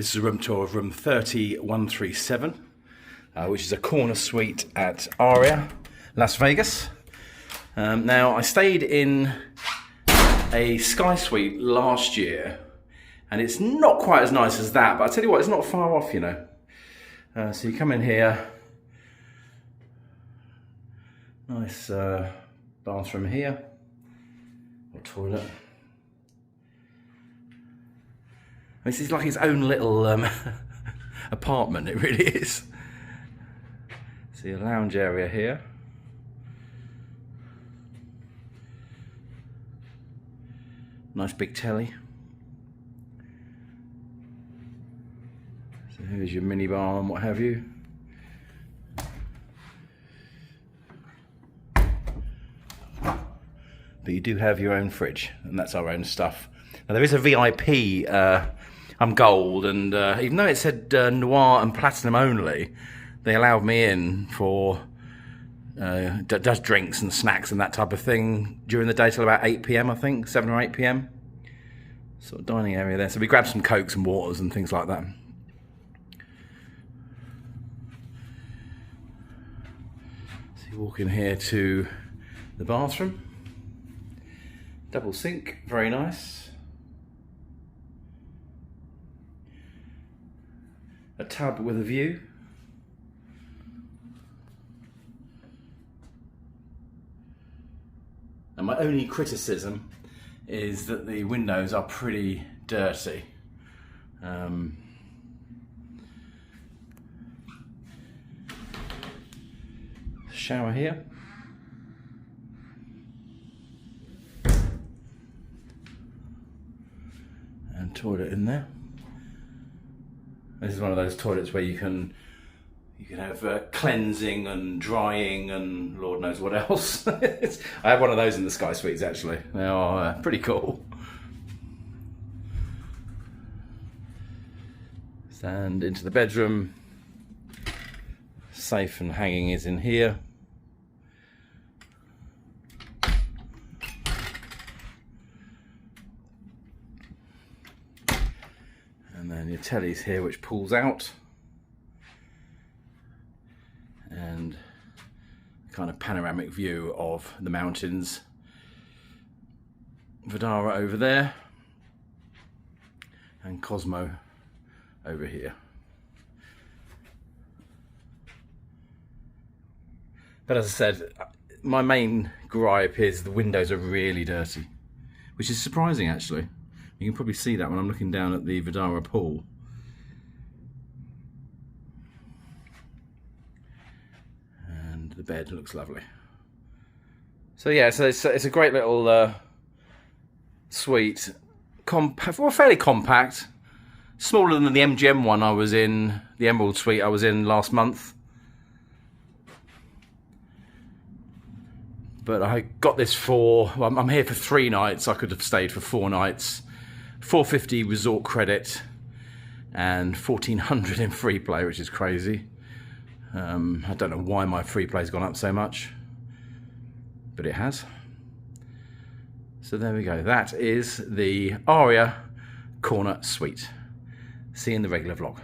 This is a room tour of room 30137, which is a corner suite at Aria, Las Vegas. Now, I stayed in a Sky Suite last year, and it's not quite as nice as that, but I tell you what, it's not far off, you know. So you come in here, nice bathroom here, or toilet. This is like its own little apartment, it really is. See a lounge area here. Nice big telly. So here's your mini bar and what have you. But you do have your own fridge, and that's our own stuff. Now there is a VIP, I'm gold, and even though it said noir and platinum only, they allowed me in for does drinks and snacks and that type of thing during the day till about 8 PM, I think, 7 or 8 PM. Sort of dining area there. So we grabbed some Cokes and waters and things like that. So you walk in here to the bathroom. Double sink, very nice. A tub with a view. And my only criticism is that the windows are pretty dirty. Shower here. And toilet in there. This is one of those toilets where you can have cleansing and drying and Lord knows what else. I have one of those in the Sky Suites actually. They are pretty cool. And into the bedroom. Safe and hanging is in here. And then your telly's here, which pulls out. And kind of panoramic view of the mountains. Vidara over there. And Cosmo over here. But as I said, my main gripe is the windows are really dirty, which is surprising actually. You can probably see that when I'm looking down at the Vidara pool. And the bed looks lovely. So yeah, so it's a great little suite. Well, fairly compact. Smaller than the MGM one I was in, the Emerald Suite I was in last month. But I got this for, well, I'm here for 3 nights. I could have stayed for 4 nights. $450 resort credit and $1,400 in free play, which is crazy. I don't know why my free play's gone up so much, but it has. So there we go. That is the Aria Corner Suite. See you in the regular vlog.